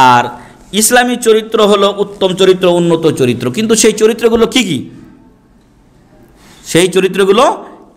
আর ইসলামী চরিত্র হলো উত্তম চরিত্র, উন্নত চরিত্র। কিন্তু সেই চরিত্রগুলো কি কি, সেই চরিত্রগুলো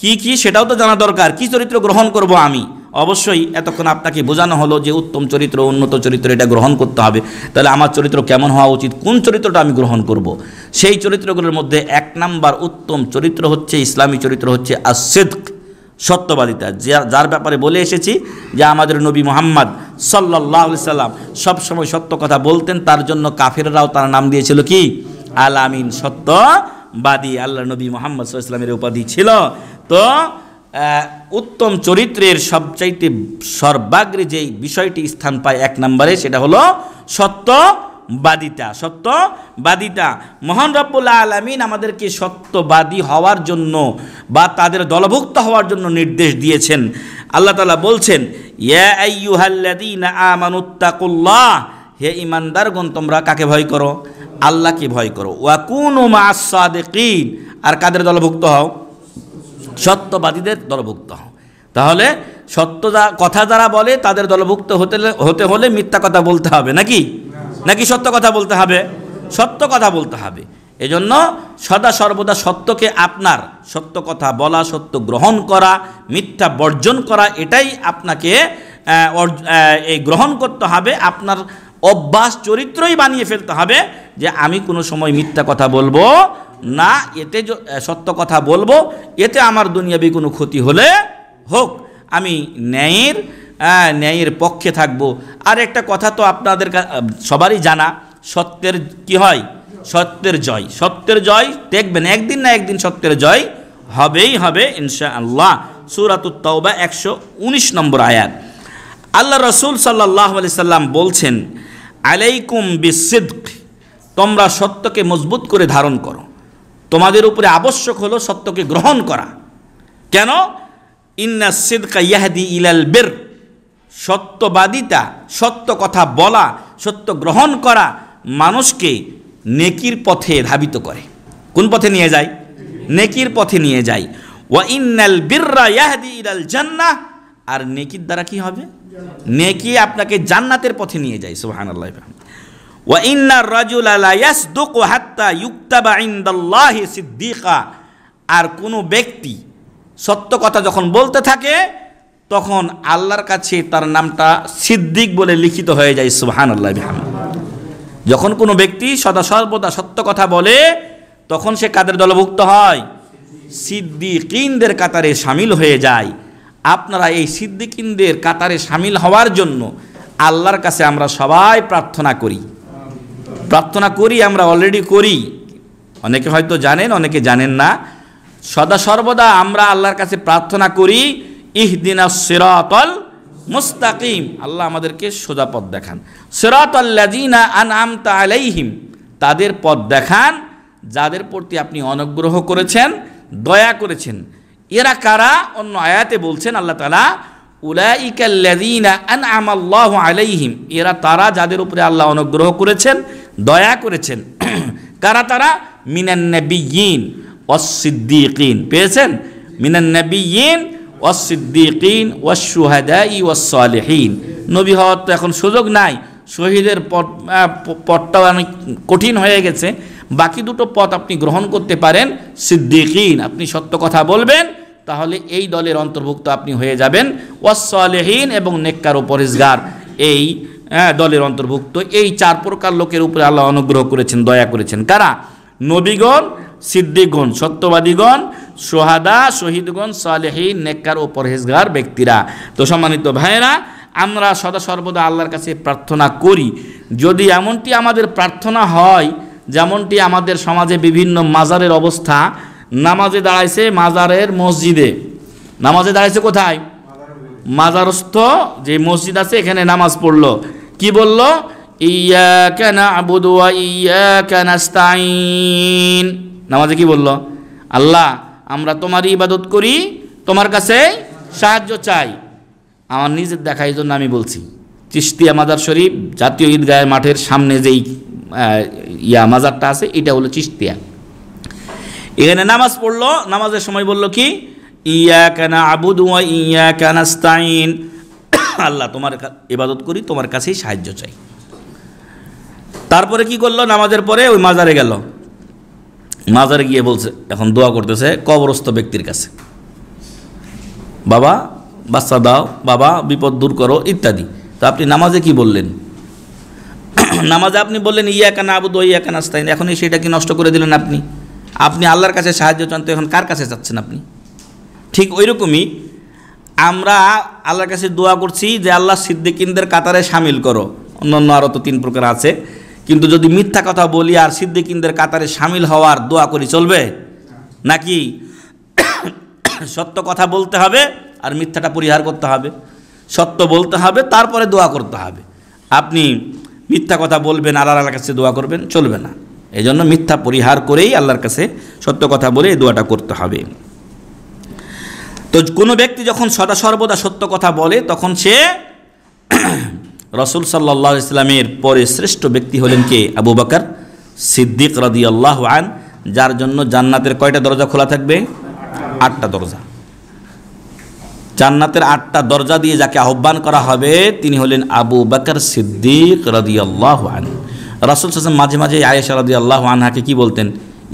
কি কি সেটাও তো জানা দরকার। কি চরিত্র গ্রহণ করব আমি? অবশ্যই এতক্ষণ আপনাকে বোঝানো হলো যে উত্তম চরিত্র, উন্নত চরিত্র এটা গ্রহণ করতে হবে। তাহলে আমার চরিত্র কেমন হওয়া উচিত, কোন চরিত্রটা আমি গ্রহণ করব? সেই চরিত্রগুলোর মধ্যে 1 নাম্বার উত্তম চরিত্র হচ্ছে, ইসলামী চরিত্র হচ্ছে as-sidq, সত্যবাদিতা। যার ব্যাপারে বলে এসেছি যে আমাদের নবী মুহাম্মদ সাল্লাল্লাহু আলাইহি সাল্লাম সবসময় সত্য কথা বলতেন। তার জন্য কাফেররাও তার নাম দিয়েছিল কি? আল আমিন, সত্যবাদী। আল্লাহ নবী মুহাম্মদ সাল্লাল্লাহু আলাইহি সাল্লামের উপাধি ছিল। তো উত্তম চরিত্রের সবচাইতে সর্বাগ্রে যেই বিষয়টি স্থান পায় 1 নম্বরে, সেটা হলো সত্যবাদিতা। সত্যবাদিতা। মহান রব্বুল আলামিন আমাদেরকে সত্যবাদী হওয়ার জন্য বা তাদের দলভুক্ত হওয়ার জন্য নির্দেশ দিয়েছেন। আল্লাহ তাআলা বলছেন, ইয়া আইয়ুহাল্লাযীনা আমানুত্তাকুল্লাহ, হে ঈমানদারগণ তোমরা কাকে ভয় করো? আল্লাহকে ভয় করো। ওয়া কুনু মা'আস সাদিকিন, আর কাদের দলভুক্ত হও? সত্যবাদীদের দলভুক্ত হও। তাহলে সত্য কথা যারা বলে তাদের দলভুক্ত হতে হলে মিথ্যা কথা বলতে হবে নাকি? নাকি সত্য কথা বলতে হবে? সত্য কথা বলতে হবে। এজন্য সদা সর্বদা সত্যকে আপনার, সত্য কথা বলা, সত্য গ্রহণ করা, মিথ্যা বর্জন করা, এটাই আপনাকে এই গ্রহণ করতে হবে। আপনার অভ্যাস, চরিত্রই বানিয়ে ফেলতে হবে যে আমি কোনো সময় মিথ্যা কথা বলবো না, এতে সত্য কথা বলবো, এতে আমার দুনিয়াবি কোনো ক্ষতি হলে হোক, আমি ন্যায়ের পক্ষে থাকব। আর একটা কথা তো আপনাদের সবারই জানা, সত্যের কি হয়? সত্যের জয়। সত্যের জয় দেখবেন একদিন না একদিন সত্যের জয় হবেই হবে ইনশাআল্লাহ। সূরাতুত তাওবা 119 নম্বর আয়াত। আল্লাহ রাসূল সাল্লাল্লাহু আলাইহি সাল্লাম বলছেন, আলাইকুম বিসিদক, তোমরা সত্যকে মজবুত করে ধারণ করো। তোমাদের উপরে আবশ্যক হলো সত্যকে গ্রহণ করা। কেন? ইন্না সিদকা ইয়াহদি ইলাল বির, সত্যবাদিতা, সত্য কথা বলা, সত্য গ্রহণ করা মানুষকে নেকির পথে ধাবিত করে। কোন পথে নিয়ে যায়? নেকির পথে নিয়ে যায়। ওয়া ইন্নাল বিররা ইয়াহদি ইলাল জান্নাহ, আর নেকির দ্বারা কি হবে? নেকি আপনাকে জান্নাতের পথে নিয়ে যায়। সুবহানাল্লাহ। ওয়া ইন্নার রাজুলা লা ইয়াসদুকু হাত্তা ইউকতাবা ইনদাল্লাহি সিদ্দিকা, আর কোনো ব্যক্তি সত্য কথা যখন বলতে থাকে তখন আল্লাহর কাছে তার নামটা সিদ্দিক বলে লিখিত হয়ে যায়। সুবহানাল্লাহ। যখন কোনো ব্যক্তি সদা সর্বদা সত্য কথা বলে তখন সে কাদের দলভুক্ত হয়? সিদ্দিকিনদের কাতারে শামিল হয়ে যায়। আপনারা এই সিদ্দিকিনদের কাতারে শামিল হওয়ার জন্য আল্লাহর কাছে আমরা সবাই প্রার্থনা করি। আমরা অলরেডি করি। অনেকে হয়তো জানেন, অনেকে জানেন না। সদা সর্বদা আমরা আল্লাহর কাছে প্রার্থনা করি, ইহদিনাস সিরাতাল মুস্তাকিম, আল্লাহ আমাদেরকে সোজা পথ দেখান। সিরাতাল লাযিনা আনআমতা আলাইহিম, তাদের পথ দেখান যাদের প্রতি আপনি অনুগ্রহ করেছেন, দয়া করেছেন। এরা কারা? অন্য আয়াতে বলছেন আল্লাহ তাআলা, উলাইকাল লাযিনা আনআমাল্লাহু আলাইহিম, এরা তারা যাদের উপরে আল্লাহ অনুগ্রহ করেছেন, দয়া করেছেন। কারা তারা? মিনান নাবিয়্যিন ওয়াস সিদ্দিকিন, পেয়েছেন? মিনান নাবিয়্যিন ওয়াস সিদ্দিকিন ওয়াস শুহাদাই ওয়াস সালিহিন। নবী হওয়ার তো এখন সুযোগ নাই, শহীদের পথটাও অনেক কঠিন হয়ে গেছে। বাকি দুটো পথ আপনি গ্রহণ করতে পারেন। সিদ্দিকিন, আপনি সত্য কথা বলবেন, তাহলে এই দলের অন্তর্ভুক্ত আপনি হয়ে যাবেন। ওয়াস সালিহিন, এবং নেককার ও পরহেজগার, এই দলের অন্তর্ভুক্ত। এই 4 প্রকার লোকের উপরে আল্লাহ অনুগ্রহ করেছেন, দয়া করেছেন। কারা? নবীগণ, সিদ্দিকগণ, সত্যবাদীগণ, সোহাদা, শহীদগণ, সালেহীন, নেককার ও পরহেজগার ব্যক্তিরা। তো সম্মানিত ভাইয়েরা, আমরা সদা সর্বদা আল্লাহর কাছে প্রার্থনা করি। যদি এমনটি আমাদের প্রার্থনা হয় যেমনটি আমাদের সমাজে বিভিন্ন মাজারের অবস্থা, নামাজে দাঁড়াইছে মাজারের মসজিদে, নামাজে দাঁড়াইছে কোথায়? মাজারস্থ যে মসজিদ আছে এখানে নামাজ পড়লো, কি বলল? ইয়াকা না'বুদু ওয়া ইয়াকা নাস্তাঈন। নামাজে কি বলল? আল্লাহ আমরা তোমারই ইবাদত করি, তোমার কাছে সাহায্য চাই। আমার নিজের দেখা, এই জন্য আমি বলছি, চিশতিয়া মাজার শরীফ জাতীয় ঈদগাহের মাঠের সামনে যেই মাজারটা আছে এটা হলো চিশতিয়া। এখানে নামাজ পড়লো, নামাজের সময় বলল কি? ইয়াকা না'বুদু ওয়া ইয়াকা নাস্তাঈন, আল্লাহ তোমার ইবাদত করি, তোমার কাছেই সাহায্য চাই। তারপরে কি করলো, নামাজের পরে ওই মাজারে গেল, মাজারে গিয়ে বলছে, এখন দোয়া করতেছে কবরস্থ ব্যক্তির কাছে, বাবা বাচ্চা দাও, বাবা বিপদ দূর করো ইত্যাদি। তো আপনি নামাজে কি বললেন? নামাজে আপনি বললেন ইয়াকা নাবুদু ওয়া ইয়াকা নাস্তাইন, এখন সেটা কি নষ্ট করে দিলেন আপনি? আপনি আল্লাহর কাছে সাহায্য চান, তো এখন কার কাছে চাচ্ছেন আপনি? ঠিক ওই রকমই আমরা আল্লাহর কাছে দোয়া করছি যে আল্লাহ সিদ্দিকিনদের কাতারে শামিল করো, অন্যান্য আরও তো 3 প্রকার আছে, কিন্তু যদি মিথ্যা কথা বলি আর সিদ্দিকিনদের কাতারে শামিল হওয়ার দোয়া করি চলবে নাকি? সত্য কথা বলতে হবে আর মিথ্যাটা পরিহার করতে হবে, সত্য বলতে হবে তারপরে দোয়া করতে হবে। আপনি মিথ্যা কথা বলবেন আর আল্লাহর কাছে দোয়া করবেন, চলবে না। এই জন্য মিথ্যা পরিহার করেই আল্লাহর কাছে সত্য কথা বলে এই দোয়াটা করতে হবে। তো কোনো ব্যক্তি যখন সদা সর্বদা সত্য কথা বলে তখন সে রাসূল সাল্লাল্লাহু আলাইহি ওয়াসাল্লামের পরে শ্রেষ্ঠ ব্যক্তি হলেন কে? আবু বকর সিদ্দিক রাদিয়াল্লাহু আন, যার জন্য জান্নাতের কয়টা দরজা খোলা থাকবে? 8টা দরজা। জান্নাতের 8টা দরজা দিয়ে যাকে আহ্বান করা হবে তিনি হলেন আবু বকর সিদ্দিক রাদিয়াল্লাহু আন। রাসূল সাল্লাল্লাহু আলাইহি ওয়াসাল্লাম মাঝে মাঝে আয়েশা রাদিয়াল্লাহু আনহাকে কি বলতেন?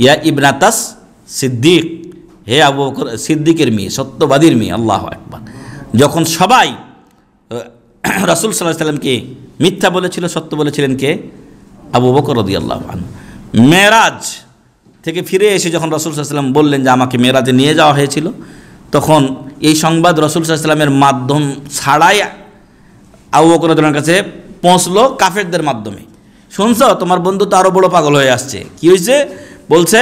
ইয়া ইবনাতাস সিদ্দিক, হে আবু বকর সিদ্দিকের মেয়ে, সত্যবাদীর মেয়ে। আল্লাহু আকবার। যখন সবাই রাসূল সাল্লাল্লাহু আলাইহি ওয়াসাল্লামকে মিথ্যা বলেছিল, সত্য বলেছিলেন কে? আবু বকর রাদিয়াল্লাহু আনহু। মেরাজ থেকে ফিরে এসে যখন রাসূল সাল্লাল্লাহু আলাইহি ওয়াসাল্লাম বললেন যে আমাকে মেরাজে নিয়ে যাওয়া হয়েছিল, তখন এই সংবাদ রাসূল সাল্লাল্লাহু আলাইহি ওয়াসাল্লামের মাধ্যম ছাড়াই আবু বকর রাদিয়াল্লাহু আনহুর কাছে পৌঁছলো কাফেরদের মাধ্যমে। শুনছো, তোমার বন্ধু তো আরও বড় পাগল হয়ে আসছে। কি হয়েছে? বলছে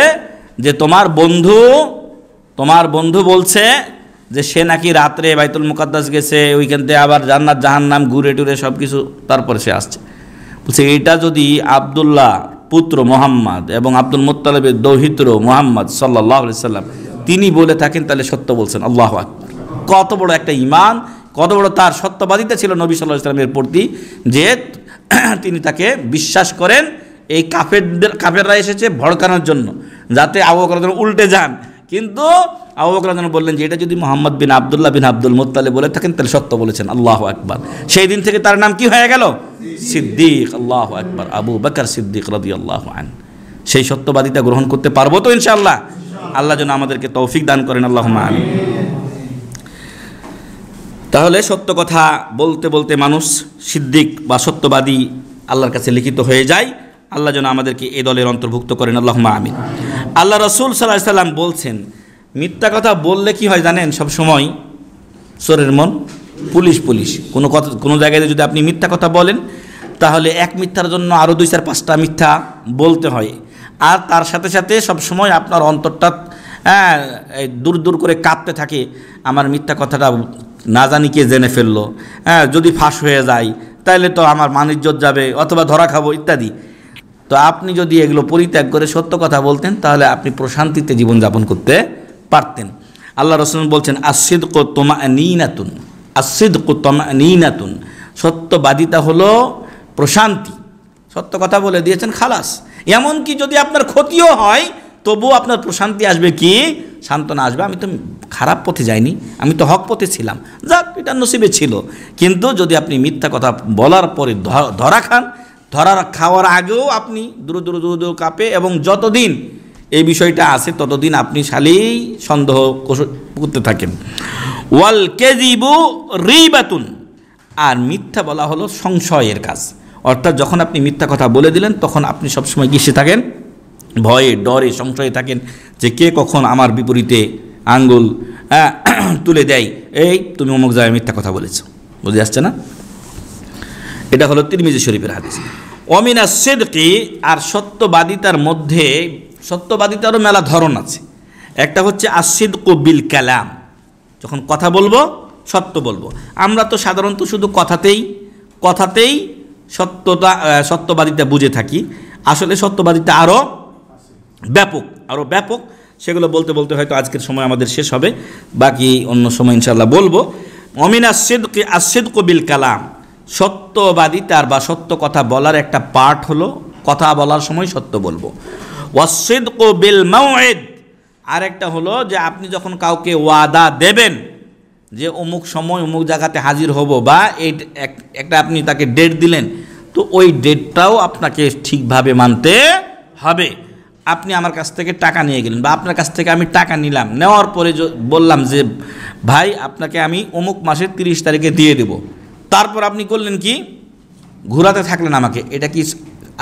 যে তোমার বন্ধু বলছে যে সে নাকি রাত্রে বাইতুল মুকাদ্দাস গেছে, ওইখান থেকে আবার জান্নাত জাহান্নাম ঘুরে টুরে সব কিছু, তারপরে সে আসছে। বলছে এইটা যদি আব্দুল্লাহ পুত্র মোহাম্মদ এবং আব্দুল মুত্তালিবের দৌহিত্র মোহাম্মদ সাল্লাল্লাহু আলাইহি সাল্লাম তিনি বলে থাকেন, তাহলে সত্য বলছেন। আল্লাহু আকবার। কত বড় একটা ঈমান, কত বড় তার সত্যবাদিতা ছিল নবী সাল্লাল্লাহু আলাইহি সাল্লামের প্রতি, যে তিনি তাকে বিশ্বাস করেন। এই কাফেররা এসেছে ভড়কানোর জন্য, যাতে আবু বকর উল্টে যান, কিন্তু আবু বকর বললেন যে এটা যদি মোহাম্মদ বিন আব্দুল্লাহ বিন আব্দুল মুত্তালিব বলে থাকেন তাহলে সত্য বলেছেন। আল্লাহু আকবার। সেই দিন থেকে তার নাম কি হয়ে গেল? সিদ্দিক। আল্লাহু আকবার। আবু বকর সিদ্দিক রাদিয়াল্লাহু আনহু। সেই সত্যবাদিতা গ্রহণ করতে পারবো তো ইনশাআল্লাহ? আল্লাহ যেন আমাদেরকে তৌফিক দান করেন, আল্লাহুম্মা আমিন। তাহলে সত্য কথা বলতে বলতে মানুষ সিদ্দিক বা সত্যবাদী আল্লাহর কাছে লিখিত হয়ে যায়। আল্লাহ যেন আমাদেরকে এই দলের অন্তর্ভুক্ত করেন, আল্লাহুম্মা আমিন। আল্লাহ রাসূল সাল্লাল্লাহু আলাইহি সাল্লাম বলছেন, মিথ্যা কথা বললে কি হয় জানেন? সব সময় চোরের মন পুলিশ। কোনো জায়গায় যদি আপনি মিথ্যা কথা বলেন, তাহলে এক মিথ্যার জন্য আরও 2-4-5টা মিথ্যা বলতে হয়। আর তার সাথে সাথে সবসময় আপনার অন্তরটা দূর করে কাঁপতে থাকে, আমার মিথ্যা কথাটা না জানি কে জেনে ফেললো, যদি ফাঁস হয়ে যায় তাহলে তো আমার মান-ইজ্জত যাবে, অথবা ধরা খাবো ইত্যাদি। তো আপনি যদি এগুলো পরিত্যাগ করে সত্য কথা বলতেন, তাহলে আপনি প্রশান্তিতে জীবনযাপন করতে পারতেন। আল্লাহ রাসূল বলছেন, আস-সিদকু তুমানিনাতুন, আস-সিদকু তুমানিনাতুন, সত্যবাদিতা হলো প্রশান্তি। সত্য কথা বলে দিয়েছেন, খালাস। এমনকি যদি আপনার ক্ষতিও হয় তবুও আপনার প্রশান্তি আসবে, কি সান্ত্বনা আসবে, আমি তো খারাপ পথে যাইনি, আমি তো হক পথে ছিলাম, যাক এটা নসিবে ছিল। কিন্তু যদি আপনি মিথ্যা কথা বলার পরে ধরা খান, খাওয়ার আগেও আপনি দ্রুত কাঁপে, এবং যতদিন এই বিষয়টা আছে ততদিন আপনি খালিই সন্দেহ করতে থাকেন। ওয়াল কাযিবু রিবাতুন, আর মিথ্যা বলা হলো সংশয়ের কাজ। অর্থাৎ যখন আপনি মিথ্যা কথা বলে দিলেন, তখন আপনি সবসময় কিসে থাকেন? ভয়ে ডরে সংশয়ে থাকেন যে কে কখন আমার বিপরীতে আঙ্গুল তুলে দেয়, এই তুমি অমুক জায়গায় মিথ্যা কথা বলেছ। বুঝে আসছে না? এটা হলো তিরমিজি শরীফের হাদিস। ওমিনা সিদকি, আর সত্যবাদিতার মধ্যে সত্যবাদিতারও মেলা ধরন আছে। একটা হচ্ছে আস-সিদকু বিল কালাম, যখন কথা বলবো সত্য বলবো। আমরা তো সাধারণত শুধু কথাতেই সত্যবাদিতা বুঝে থাকি। আসলে সত্যবাদিতা আরও ব্যাপক। সেগুলো বলতে বলতে হয়তো আজকের সময় আমাদের শেষ হবে, বাকি অন্য সময় ইনশাআল্লাহ বলবো। ওমিনা সিদকি আস-সিদকু বিল কালাম, সত্যবাদিতার বা সত্য কথা বলার একটা পার্ট হলো কথা বলার সময় সত্য বলবো। ওয়াস-সিদকু বিল মাউইদ, আর একটা হলো যে আপনি যখন কাউকে ওয়াদা দেবেন যে অমুক সময় অমুক জায়গাতে হাজির হব, বা একটা আপনি তাকে ডেট দিলেন, তো তো ওই ডেটটাও আপনাকে ঠিকভাবে মানতে হবে। আপনি আমার কাছ থেকে টাকা নিয়ে গেলেন বা আপনার কাছ থেকে আমি টাকা নিলাম, নেওয়ার পরে বললাম যে ভাই আপনাকে আমি অমুক মাসের 30 তারিখে দিয়ে দেব, তারপর আপনি করলেন কি, ঘোরাতে থাকলেন আমাকে, এটা কি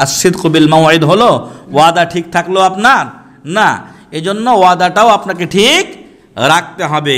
আস-সিদকু বিল মাওয়াইদ হলো? ওয়াদা ঠিক থাকলো আপনার? না, এজন্য ওয়াদাটাও আপনাকে ঠিক রাখতে হবে।